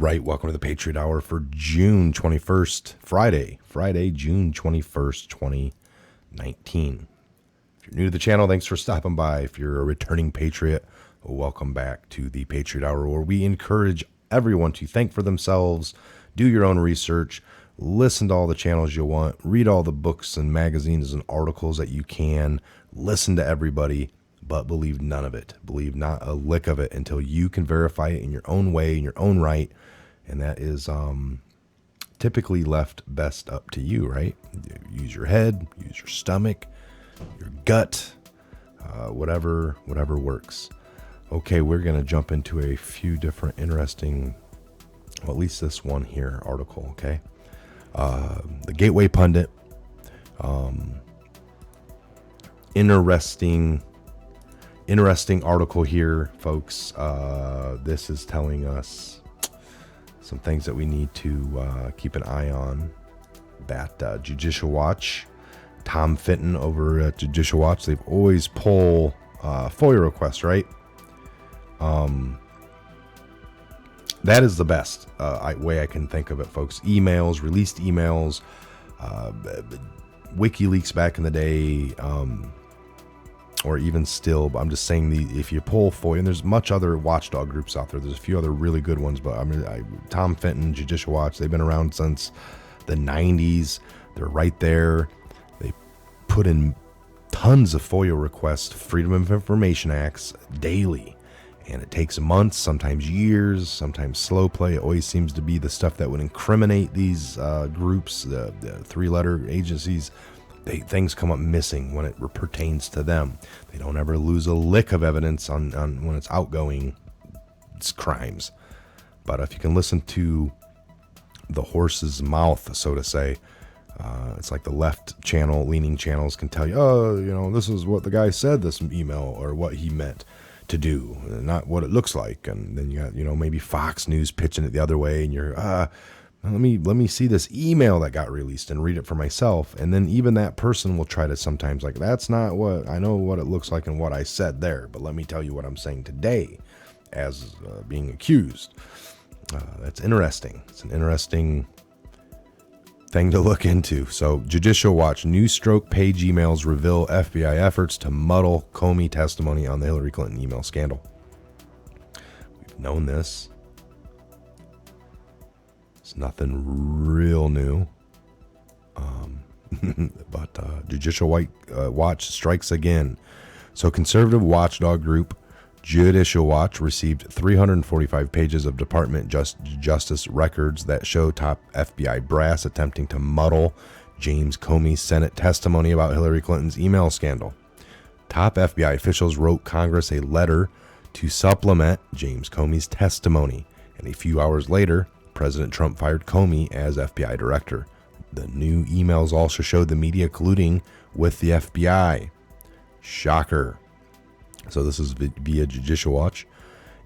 right, welcome to the Patriot Hour for June 21st, Friday, June 21st, 2019. If you're new to the channel, thanks for stopping by. If you're a returning Patriot, welcome back to the Patriot Hour, where we encourage everyone to think for themselves, do your own research, listen to all the channels you want, read all the books and magazines and articles that you can, listen to everybody, but believe none of it. Believe not a lick of it until you can verify it in your own way, in your own right. And that is typically left best up to you, right? Use your head, use your stomach, your gut, whatever works. Okay, we're going to jump into a few different interesting, well, at least this one here article, okay? The Gateway Pundit. Interesting article here, folks. This is telling us some things that we need to keep an eye on. That Judicial Watch, Tom Fitton over at Judicial Watch, they've always pull FOIA requests, right? That is the best way I can think of it, folks. Emails, released emails, WikiLeaks back in the day, or even still, but I'm just saying if you pull FOIA, and there's much other watchdog groups out there. There's a few other really good ones, but I mean, Tom Fitton, Judicial Watch, they've been around since the 90s. They're right there. They put in tons of FOIA requests, Freedom of Information Acts, daily. And it takes months, sometimes years, sometimes slow play. It always seems to be the stuff that would incriminate these groups, the three-letter agencies. Things come up missing when it pertains to them. They don't ever lose a lick of evidence on when it's outgoing. It's crimes. But if you can listen to the horse's mouth, so to say, it's like the left channel, leaning channels can tell you, oh, this is what the guy said, this email, or what he meant to do, not what it looks like. And then you got, maybe Fox News pitching it the other way, and you're, let me see this email that got released and read it for myself. And then even that person will try to sometimes, like, that's not what I know what it looks like and what I said there, but let me tell you what I'm saying today as being accused. That's interesting. It's an interesting thing to look into. So Judicial Watch, News Stroke page emails reveal FBI efforts to muddle Comey testimony on the Hillary Clinton email scandal. We've known this. It's nothing real new. But Judicial Watch strikes again. So conservative watchdog group Judicial Watch received 345 pages of Department Justice records that show top FBI brass attempting to muddle James Comey's Senate testimony about Hillary Clinton's email scandal. Top FBI officials wrote Congress a letter to supplement James Comey's testimony, and a few hours later, President Trump fired Comey as FBI director. The new emails also showed the media colluding with the FBI. Shocker. So this is via Judicial Watch.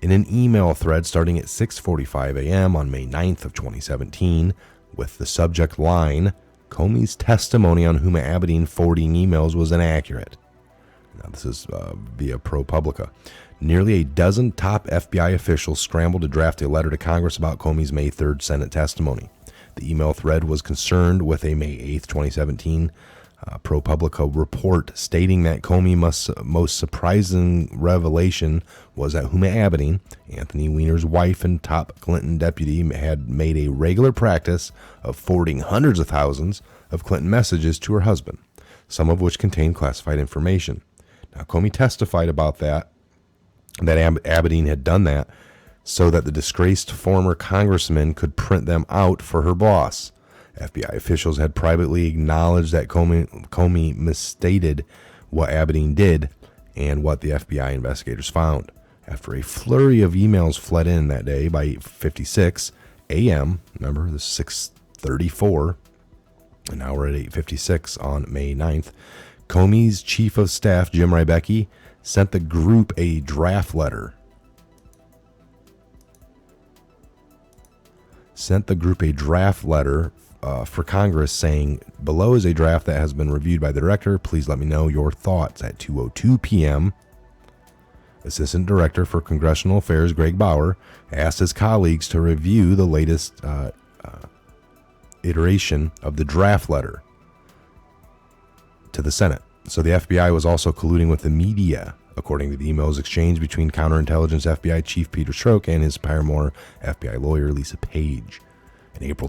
In an email thread starting at 6:45 a.m. on May 9th of 2017, with the subject line, Comey's testimony on Huma Abedin forwarding emails was inaccurate. Now this is via ProPublica. Nearly a dozen top FBI officials scrambled to draft a letter to Congress about Comey's May 3rd Senate testimony. The email thread was concerned with a May 8th, 2017 ProPublica report stating that Comey's most surprising revelation was that Huma Abedin, Anthony Weiner's wife and top Clinton deputy, had made a regular practice of forwarding hundreds of thousands of Clinton messages to her husband, some of which contained classified information. Now, Comey testified about that Abedin had done that so that the disgraced former congressman could print them out for her boss. FBI officials had privately acknowledged that Comey misstated what Abedin did and what the FBI investigators found. After a flurry of emails fled in that day by 8:56 a.m., remember, this is 6:34, and now we're at 8:56 on May 9th, Comey's chief of staff, Jim Rybecki, sent the group a draft letter. For Congress saying, below is a draft that has been reviewed by the director. Please let me know your thoughts at 2:02 p.m. Assistant Director for Congressional Affairs Greg Bauer asked his colleagues to review the latest iteration of the draft letter to the Senate. So the FBI was also colluding with the media, according to the emails exchanged between counterintelligence FBI Chief Peter Strzok and his paramour FBI lawyer Lisa Page. In an April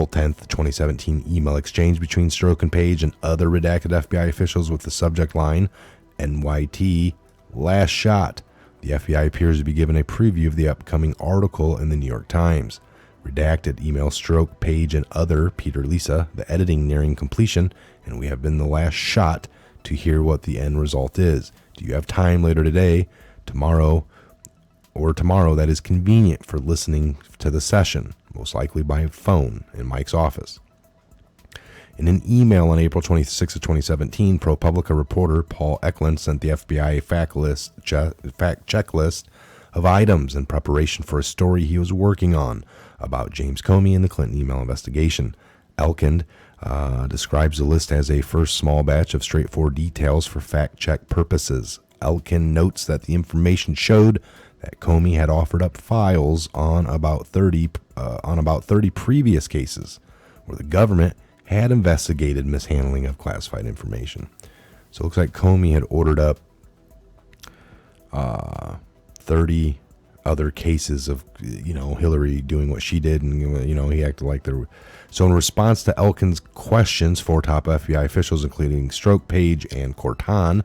10th, 2017 email exchange between Strzok and Page and other redacted FBI officials with the subject line, NYT, last shot. The FBI appears to be given a preview of the upcoming article in the New York Times. Redacted email Strzok, Page, and other, Peter, Lisa, the editing nearing completion, and we have been the last shot to hear what the end result is. Do you have time later today, tomorrow that is convenient for listening to the session, most likely by phone in Mike's office? In an email on April 26 of 2017, ProPublica reporter Paul Eklund sent the FBI a fact checklist of items in preparation for a story he was working on about James Comey and the Clinton email investigation. Elkind describes the list as a first small batch of straightforward details for fact-check purposes. Elkind notes that the information showed that Comey had offered up files on about 30 previous cases where the government had investigated mishandling of classified information. So it looks like Comey had ordered up 30 other cases of, Hillary doing what she did, and, he acted like there were. So in response to Elkind's questions, 4 top FBI officials, including Strzok, Page, and Corton,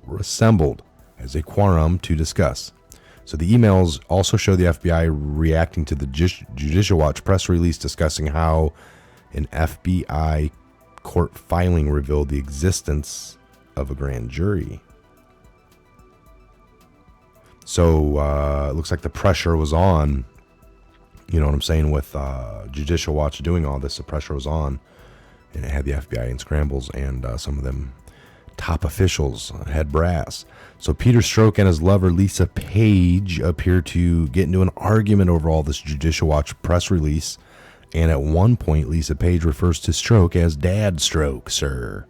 were assembled as a quorum to discuss. So the emails also show the FBI reacting to the Judicial Watch press release discussing how an FBI court filing revealed the existence of a grand jury. So it looks like the pressure was on, you know what I'm saying, with Judicial Watch doing all this, the pressure was on, and it had the FBI in scrambles, and some of them top officials had brass. So Peter Strzok and his lover Lisa Page appear to get into an argument over all this Judicial Watch press release, and at one point Lisa Page refers to Strzok as Dad Strzok, sir.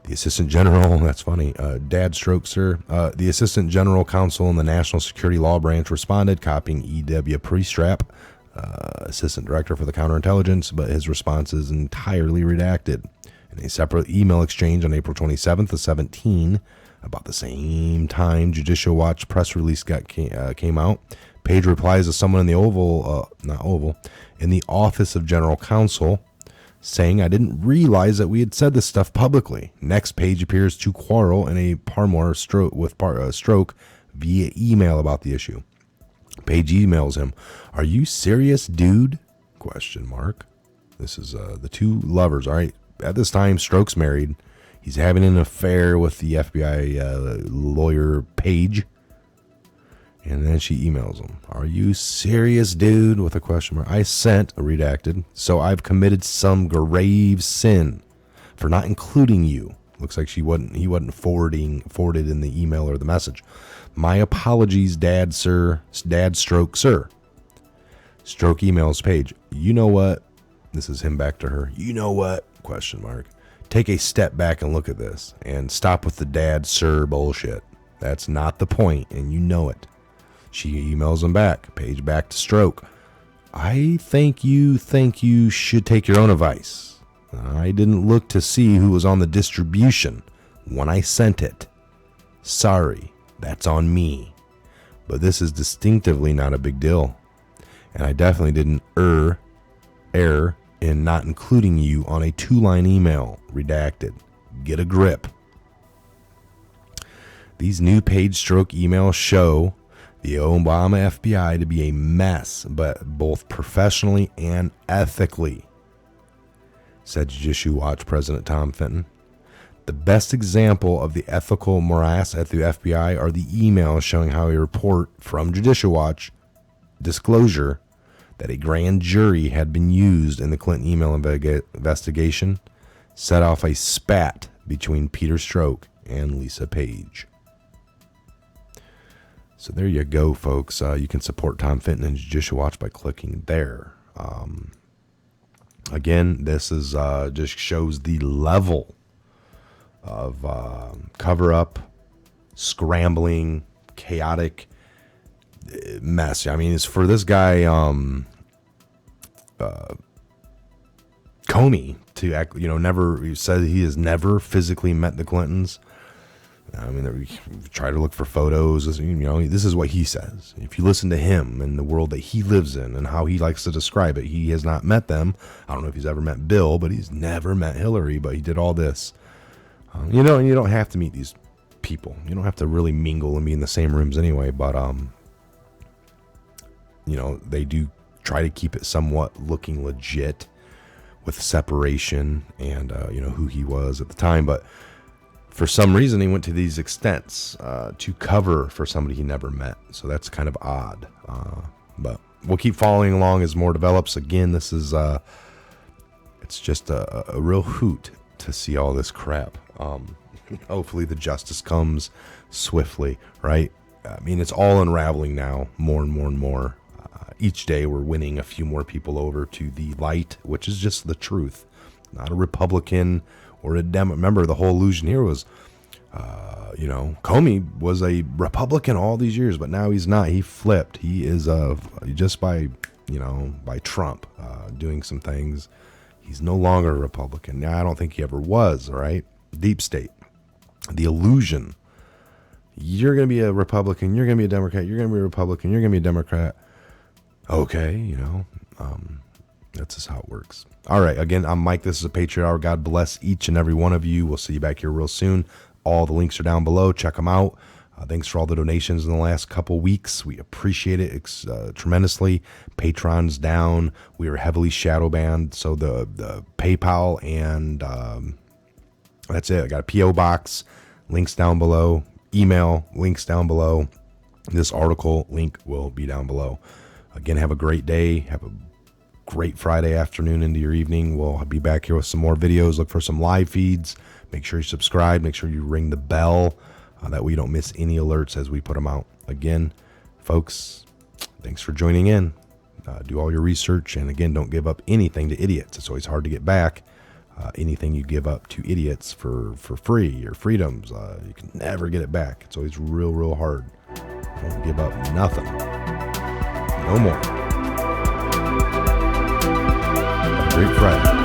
The Assistant General, that's funny, Dad Strzok, sir. The Assistant General Counsel in the National Security Law Branch responded, copying E.W. Prestrap, Assistant Director for the Counterintelligence, but his response is entirely redacted. In a separate email exchange on April 27th of 17, about the same time Judicial Watch press release came out, Page replies to someone in the in the Office of General Counsel, saying, "I didn't realize that we had said this stuff publicly." Next, Page appears to quarrel in a paramour Strzok via email about the issue. Page emails him, "Are you serious, dude?" ? This is the two lovers, all right? At this time, Strzok's married. He's having an affair with the FBI lawyer Page. And then she emails him, "Are you serious, dude?" with a question mark. "I sent," redacted, "so I've committed some grave sin for not including you." Looks like he wasn't forwarded in the email or the message. "My apologies, Dad Strzok, sir." Strzok emails Page, "You know what?" This is him back to her. "You know what?" ? "Take a step back and look at this, and stop with the dad sir bullshit. That's not the point, and you know it." She emails him back. Page back to Strzok. "I think you should take your own advice. I didn't look to see who was on the distribution when I sent it. Sorry, that's on me. But this is distinctively not a big deal. And I definitely didn't err in not including you on a 2-line email. Redacted. Get a grip." These new Page Strzok emails show the Obama FBI to be a mess, but both professionally and ethically, said Judicial Watch President Tom Fitton. The best example of the ethical morass at the FBI are the emails showing how a report from Judicial Watch disclosure that a grand jury had been used in the Clinton email investigation set off a spat between Peter Strzok and Lisa Page. So there you go, folks. You can support Tom Fitton and Judicial Watch by clicking there. Again, this is just shows the level of cover up, scrambling, chaotic mess. I mean, it's for this guy, Comey, to act, never, he said he has never physically met the Clintons. I mean, we try to look for photos. This is what he says. If you listen to him and the world that he lives in and how he likes to describe it, he has not met them. I don't know if he's ever met Bill, but he's never met Hillary, but he did all this. And you don't have to meet these people. You don't have to really mingle and be in the same rooms anyway, but, they do try to keep it somewhat looking legit with separation and, who he was at the time. But for some reason, he went to these extents to cover for somebody he never met. So that's kind of odd. But we'll keep following along as more develops. Again, this is it's just a real hoot to see all this crap. Hopefully the justice comes swiftly, right? I mean, it's all unraveling now, more and more and more. Each day we're winning a few more people over to the light, which is just the truth. Not a Republican or a Democrat. Remember, the whole illusion here was, Comey was a Republican all these years, but now he's not. He flipped. He is just by Trump doing some things. He's no longer a Republican. Now, I don't think he ever was, right? Deep state. The illusion. You're going to be a Republican. You're going to be a Democrat. You're going to be a Republican. You're going to be a Democrat. Okay, that's just how it works. All right, again, I'm Mike. This is a Patriot Hour. God bless each and every one of you. We'll see you back here real soon. All the links are down below. Check them out. Thanks for all the donations in the last couple weeks. We appreciate it tremendously. Patreon's down. We are heavily shadow banned. So the PayPal and that's it. I got a P.O Box. Links down below. Email. Links down below. This article link will be down below. Again, have a great day. Have a great Friday afternoon into your evening. We'll be back here with some more videos. Look for some live feeds. Make sure you subscribe. Make sure you ring the bell. That way you don't miss any alerts as we put them out. Again, folks, thanks for joining in. Do all your research. And again, don't give up anything to idiots. It's always hard to get back. Anything you give up to idiots for free, your freedoms, you can never get it back. It's always real, real hard. Don't give up nothing. No more. Have a great Friday.